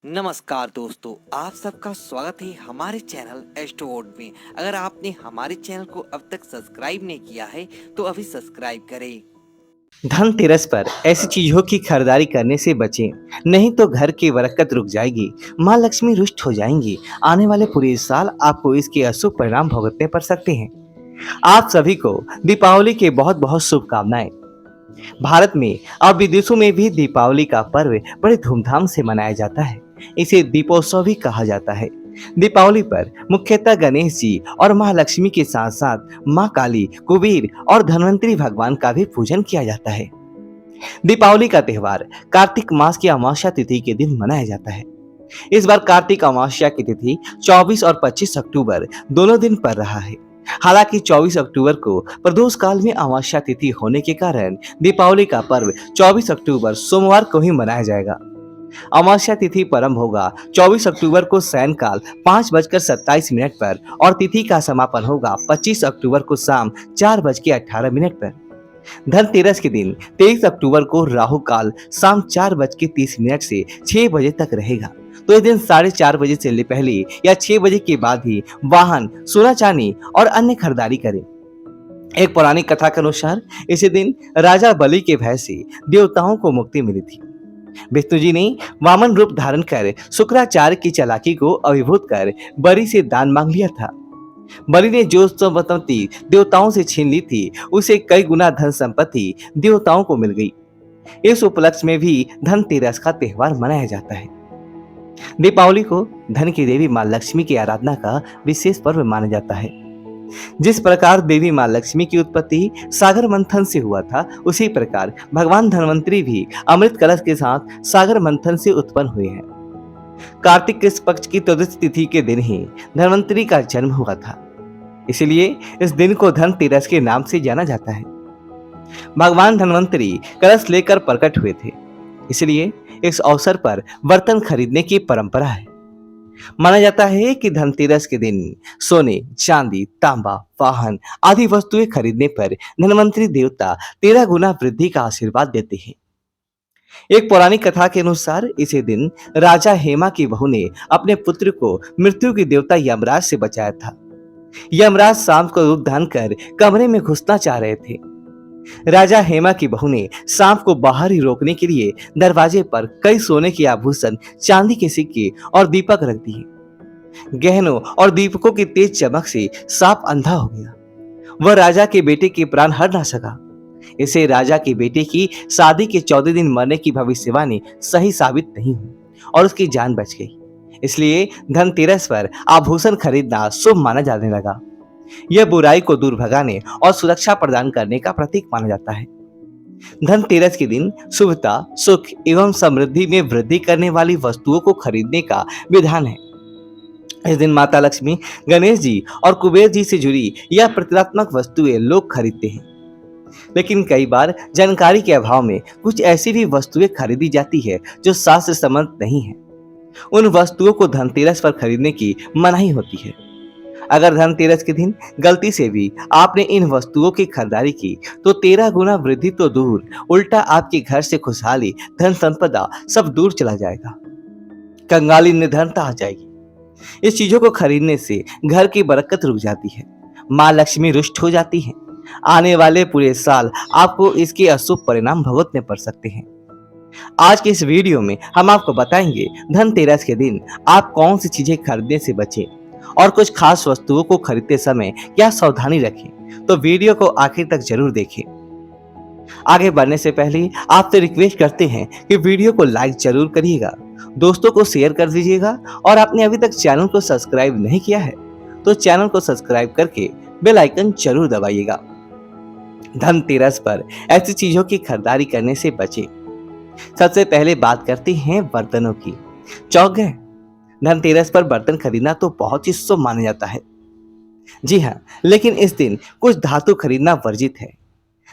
नमस्कार दोस्तों, आप सबका स्वागत है हमारे चैनल एस्ट्रोवर्ल्ड में। अगर आपने हमारे चैनल को अब तक सब्सक्राइब नहीं किया है तो अभी सब्सक्राइब करें। धनतेरस पर ऐसी चीजों की खरीदारी करने से बचें, नहीं तो घर की बरकत रुक जाएगी, माँ लक्ष्मी रुष्ट हो जाएंगी। आने वाले पूरे साल आपको इसके अशुभ परिणाम भुगतने पड़ सकते हैं। आप सभी को दीपावली के बहुत बहुत शुभकामनाएं। भारत में और विदेशों में भी दीपावली का पर्व बड़े धूमधाम से मनाया जाता है। इसे दीपोत्सव भी कहा जाता है। दीपावली पर मुख्यतः गणेश जी और माँ लक्ष्मी के साथ साथ माँ काली, कुबेर और धन्वंतरी भगवान का भी पूजन किया जाता है। दीपावली का त्योहार कार्तिक मास की अमावस्या तिथि के दिन मनाया जाता है। इस बार कार्तिक अमावस्या की तिथि 24 और 25 अक्टूबर दोनों दिन पर रहा है। हालांकि 24 अक्टूबर को प्रदोष काल में अमावस्या तिथि होने के कारण दीपावली का पर्व 24 अक्टूबर सोमवार को ही मनाया जाएगा। अमावस्या तिथि प्रारंभ होगा 24 अक्टूबर को सायंकाल 5:27 पर और तिथि का समापन होगा 25 अक्टूबर को शाम 4:18 पर। धनतेरस के दिन 23 अक्टूबर को राहु काल शाम 4:30 से 6 बजे तक रहेगा। तो इस दिन 4:30 बजे से पहले या 6 बजे के बाद ही वाहन, सोना चांदी और अन्य खरीदारी करें। एक पौराणिक कथा के अनुसार इसी दिन राजा बलि के भय से देवताओं को मुक्ति मिली थी। विष्णु जी ने वामन रूप धारण कर शुक्राचार्य की चालाकी को अभिभूत कर बलि से दान मांग लिया था। बलि ने जो संपत्ति देवताओं से छीन ली थी, उसे कई गुना धन संपत्ति देवताओं को मिल गई। इस उपलक्ष्य में भी धनतेरस का त्योहार मनाया जाता है। दीपावली को धन की देवी माँ लक्ष्मी की आराधना का विशेष पर्व माना जाता है। जिस प्रकार देवी माँ लक्ष्मी की उत्पत्ति सागर मंथन से हुआ था, उसी प्रकार भगवान धन्वंतरी भी अमृत कलश के साथ सागर मंथन से उत्पन्न हुए हैं। कार्तिक कृष्ण पक्ष की त्रयोदशी तिथि के दिन ही धन्वंतरी का जन्म हुआ था, इसलिए इस दिन को धनतेरस के नाम से जाना जाता है। भगवान धन्वंतरी कलश लेकर प्रकट हुए थे, इसलिए इस अवसर पर बर्तन खरीदने की परंपरा है। माना जाता है कि धनतेरस के दिन सोने, चांदी, तांबा, वाहन आदि वस्तुएं खरीदने पर धन्वंतरी देवता 13 गुना वृद्धि का आशीर्वाद देते हैं। एक पौराणिक कथा के अनुसार इसी दिन राजा हेमा की बहू ने अपने पुत्र को मृत्यु के देवता यमराज से बचाया था। यमराज शाम को रूप धारण कर कमरे में घुसना चाह रहे थे। राजा हेमा की बहू ने सांप को बाहर ही रोकने के लिए दरवाजे पर कई सोने के आभूषण, चांदी के सिक्के और दीपक रख दिए। गहनों और दीपकों की तेज चमक से सांप अंधा हो गया। वह राजा के बेटे के प्राण हर ना सका। इसे राजा के बेटे की शादी के 14 दिन मरने की भविष्यवाणी सही साबित नहीं हुई और उसकी जान बच गई। इसलिए धनतेरस पर आभूषण खरीदना शुभ माना जाने लगा। यह बुराई को दूर भगाने और सुरक्षा प्रदान करने का प्रतीक माना जाता है। धनतेरस के दिन शुभता, सुख एवं समृद्धि में वृद्धि करने वाली वस्तुओं को खरीदने का विधान है। इस दिन माता लक्ष्मी, गणेश जी और कुबेर जी से जुड़ी यह प्रतीकात्मक वस्तुएं लोग खरीदते हैं। लेकिन कई बार जानकारी के अभाव में कुछ ऐसी भी वस्तुएं खरीदी जाती है जो शास्त्र सम्मत नहीं है। उन वस्तुओं को धनतेरस पर खरीदने की मनाही होती है। अगर धनतेरस के दिन गलती से भी आपने इन वस्तुओं की खरीदारी की तो 13 गुना वृद्धि तो दूर, उल्टा आपके घर से खुशहाली, धन संपदा सब दूर चला जाएगा। कंगाली, निर्धनता आ जाएगी। इस चीजों को खरीदने से घर की बरकत रुक जाती है, माँ लक्ष्मी रुष्ट हो जाती है। आने वाले पूरे साल आपको इसके अशुभ परिणाम भुगतने पड़ सकते हैं। आज के इस वीडियो में हम आपको बताएंगे धनतेरस के दिन आप कौन सी चीजें खरीदने से बचें और कुछ खास वस्तुओं को खरीदते समय क्या सावधानी रखें। तो वीडियो को आखिर तक जरूर देखें। आगे बढ़ने से पहले आपसे रिक्वेस्ट करते हैं कि वीडियो को लाइक जरूर करिएगा, दोस्तों को शेयर कर दीजिएगा और आपने अभी तक चैनल को सब्सक्राइब नहीं किया है तो चैनल को सब्सक्राइब करके बेल आइकन जरूर दबाइएगा। धनतेरस पर ऐसी चीजों की खरीदारी करने से बचें। सबसे पहले बात करते हैं बर्तनों की। चौक गए? धनतेरस पर बर्तन खरीदना तो बहुत ही शुभ माना जाता है। जी हाँ, लेकिन इस दिन कुछ धातु खरीदना वर्जित है।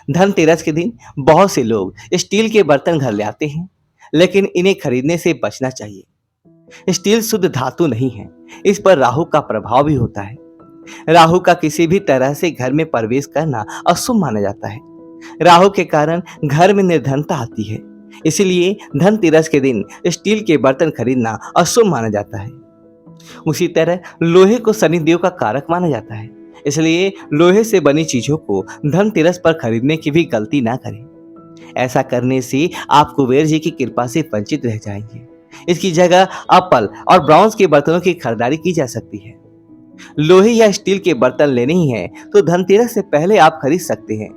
धनतेरस के दिन बहुत से लोग स्टील के बर्तन घर ले आते हैं, लेकिन इन्हें खरीदने से बचना चाहिए। स्टील शुद्ध धातु नहीं है, इस पर राहु का प्रभाव भी होता है। राहु का किसी भी तरह से घर में प्रवेश करना अशुभ माना जाता है। राहु के कारण घर में निर्धनता आती है। इसीलिए धनतेरस के दिन स्टील के बर्तन खरीदना अशुभ माना जाता है। उसी तरह लोहे को शनिदेव का कारक माना जाता है, इसलिए लोहे से बनी चीजों को धनतेरस पर खरीदने की भी गलती ना करें। ऐसा करने से आप कुबेर जी की कृपा से वंचित रह जाएंगे। इसकी जगह एप्पल और ब्रॉन्ज के बर्तनों की खरीदारी की जा सकती है। लोहे या स्टील के बर्तन लेने ही हैं तो धनतेरस से पहले आप खरीद सकते हैं।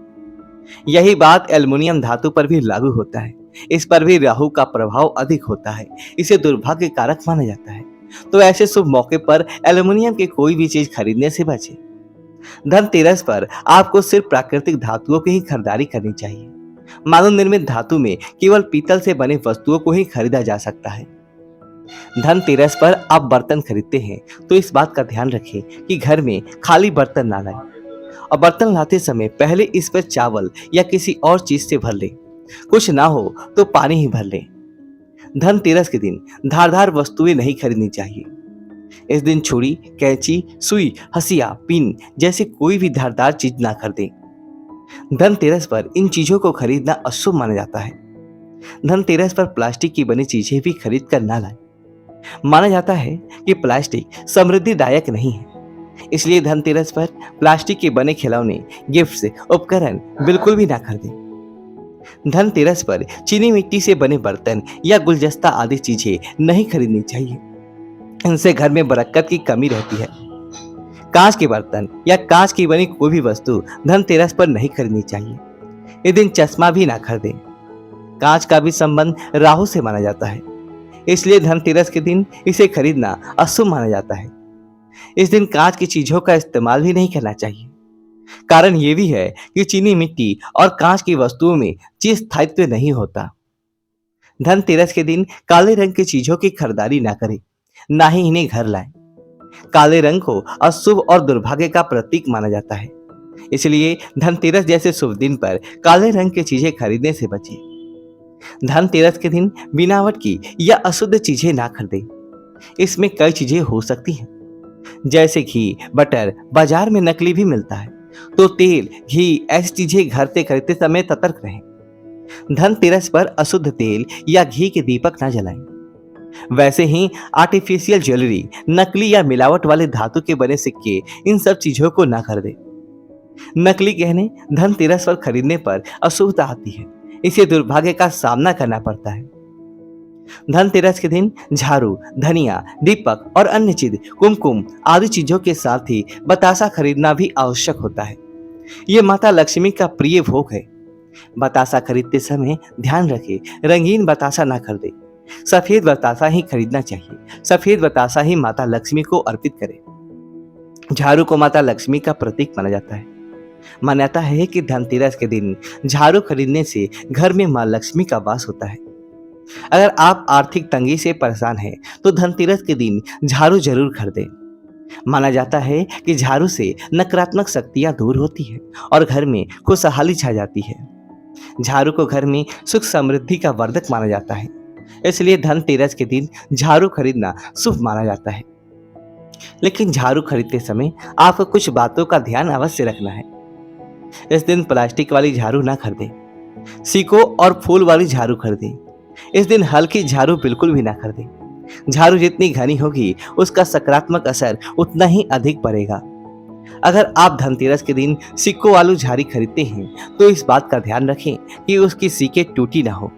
यही बात एल्युमिनियम धातु पर भी लागू होता है। इस पर भी राहु का प्रभाव अधिक होता है, इसे दुर्भाग्य कारक माना जाता है। तो ऐसे शुभ मौके पर एल्युमिनियम की कोई भी चीज खरीदने से बचें। धनतेरस पर आपको सिर्फ प्राकृतिक धातुओं की ही खरीदारी करनी चाहिए। मानव निर्मित धातु में केवल पीतल से बने वस्तुओं को ही खरीदा जा सकता है। धनतेरस पर आप बर्तन खरीदते हैं तो इस बात का ध्यान रखें कि घर में खाली बर्तन ना लाएं और बर्तन लाते समय पहले इस पर चावल या किसी और चीज से भर लें। कुछ ना हो तो पानी ही भर लें। धनतेरस के दिन धारदार वस्तुएं नहीं खरीदनी चाहिए। इस दिन छुरी, कैंची, सुई, हसिया, पिन जैसे कोई भी धारदार चीज ना खरीदें। धनतेरस पर इन चीजों को खरीदना अशुभ माना जाता है। धनतेरस पर प्लास्टिक की बनी चीजें भी खरीद कर ना लाएं। माना जाता है कि प्लास्टिक समृद्धिदायक नहीं है, इसलिए धनतेरस पर प्लास्टिक के बने खिलौने, गिफ्ट्स, उपकरण बिल्कुल भी ना खरीदें। धनतेरस पर चीनी मिट्टी से बने बर्तन या गुलदस्ता आदि चीजें नहीं खरीदनी चाहिए। इनसे घर में बरकत की कमी रहती है। कांच के बर्तन या कांच की बनी कोई भी वस्तु धनतेरस पर नहीं खरीदनी चाहिए। इस दिन चश्मा भी ना खरीदें। कांच का भी संबंध राहु से माना जाता है, इसलिए धनतेरस के दिन इसे खरीदना अशुभ माना जाता है। इस दिन कांच की चीजों का इस्तेमाल भी नहीं करना चाहिए। कारण ये भी है कि चीनी मिट्टी और कांच की वस्तुओं में चिर स्थायित्व नहीं होता। धनतेरस के दिन काले रंग की चीजों की खरीदारी ना करें, ना ही इन्हें घर लाएं। काले रंग को अशुभ और दुर्भाग्य का प्रतीक माना जाता है, इसलिए धनतेरस जैसे शुभ दिन पर काले रंग की चीजें खरीदने से बचें। धनतेरस के दिन बिनावट की या अशुद्ध चीजें ना खरीदें। इसमें कई चीजें हो सकती हैं, जैसे घी, बटर बाजार में नकली भी मिलता है, तो तेल, घी ऐसी चीजें घर से खरीदते समय सतर्क रहें। धनतेरस पर अशुद्ध तेल या घी के दीपक ना जलाएं। वैसे ही आर्टिफिशियल ज्वेलरी, नकली या मिलावट वाले धातु के बने सिक्के, इन सब चीजों को ना खरीदें। नकली गहने धनतेरस पर खरीदने पर अशुभता आती है, इसे दुर्भाग्य का सामना करना पड़ता है। धनतेरस के दिन झाड़ू, धनिया, दीपक और अन्य चीज, कुमकुम आदि चीजों के साथ ही बतासा खरीदना भी आवश्यक होता है। ये माता लक्ष्मी का प्रिय भोग है। बतासा खरीदते समय ध्यान रखें, रंगीन बतासा ना खरीदें। सफेद बतासा ही खरीदना चाहिए। सफेद बतासा ही माता लक्ष्मी को अर्पित करें। झाड़ू को माता लक्ष्मी का प्रतीक माना जाता है। मान्यता है कि धनतेरस के दिन झाड़ू खरीदने से घर में मां लक्ष्मी का वास होता है। अगर आप आर्थिक तंगी से परेशान हैं तो धनतेरस के दिन झाड़ू जरूर खरीदें। माना जाता है कि झाड़ू से नकारात्मक शक्तियां दूर होती है और घर में खुशहाली छा जाती है। झाड़ू को घर में सुख समृद्धि का वर्धक माना जाता है, इसलिए धनतेरस के दिन झाड़ू खरीदना शुभ माना जाता है। लेकिन झाड़ू खरीदते समय आपको कुछ बातों का ध्यान अवश्य रखना है। इस दिन प्लास्टिक वाली झाड़ू ना खरीदें। सिक्कों और फूल वाली झाड़ू खरीदें। इस दिन हल्की झाड़ू बिल्कुल भी ना खरीदें। झाड़ू जितनी घनी होगी उसका सकारात्मक असर उतना ही अधिक पड़ेगा। अगर आप धनतेरस के दिन सिक्कों वाली झाड़ी खरीदते हैं तो इस बात का ध्यान रखें कि उसकी सिक्के टूटी ना हो,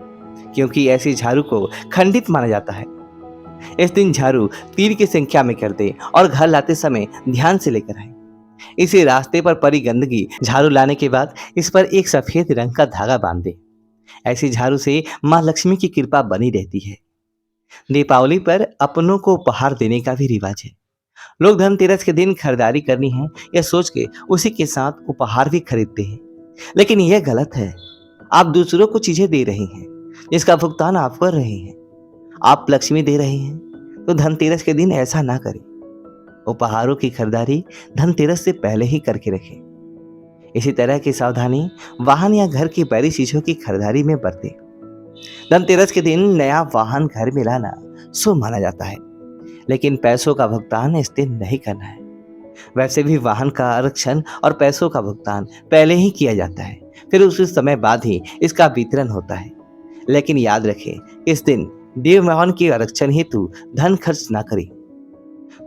क्योंकि ऐसी झाड़ू को खंडित माना जाता है। इस दिन झाड़ू 3 की संख्या में कर दें और घर लाते समय ध्यान से लेकर आए। इसे रास्ते पर पड़ी गंदगी झाड़ू लाने के बाद इस पर एक सफेद रंग का धागा बांध दें। ऐसी झाड़ू से मां लक्ष्मी की कृपा बनी रहती है। दीपावली पर अपनों को उपहार देने का भी रिवाज है। लोग धनतेरस के दिन खरीदारी करनी है या सोच के उसी के साथ उपहार भी खरीदते हैं, लेकिन यह गलत है। आप दूसरों को चीजें दे रहे हैं जिसका भुगतान आप कर रहे हैं। आप लक्ष्मी दे रहे हैं तो धनतेरस के दिन ऐसा ना करें। उपहारों की खरीदारी धनतेरस से पहले ही करके रखें। इसी तरह की सावधानी वाहन या घर की बड़ी चीजों की खरीदारी में बरतें। धनतेरस के दिन नया वाहन घर में लाना शुभ माना जाता है, लेकिन पैसों का भुगतान इस दिन नहीं करना है। वैसे भी वाहन का आरक्षण और पैसों का भुगतान पहले ही किया जाता है, फिर उस समय बाद ही इसका वितरण होता है। लेकिन याद रखें इस दिन देव वाहन के आरक्षण हेतु धन खर्च ना करें।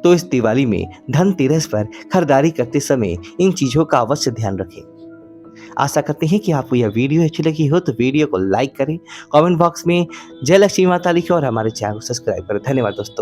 तो इस दिवाली में धनतेरस पर खरीदारी करते समय इन चीजों का अवश्य ध्यान रखें। आशा करते हैं कि आपको यह वीडियो अच्छी लगी हो तो वीडियो को लाइक करें, कमेंट बॉक्स में जय लक्ष्मी माता लिखें और हमारे चैनल को सब्सक्राइब करें। धन्यवाद दोस्तों।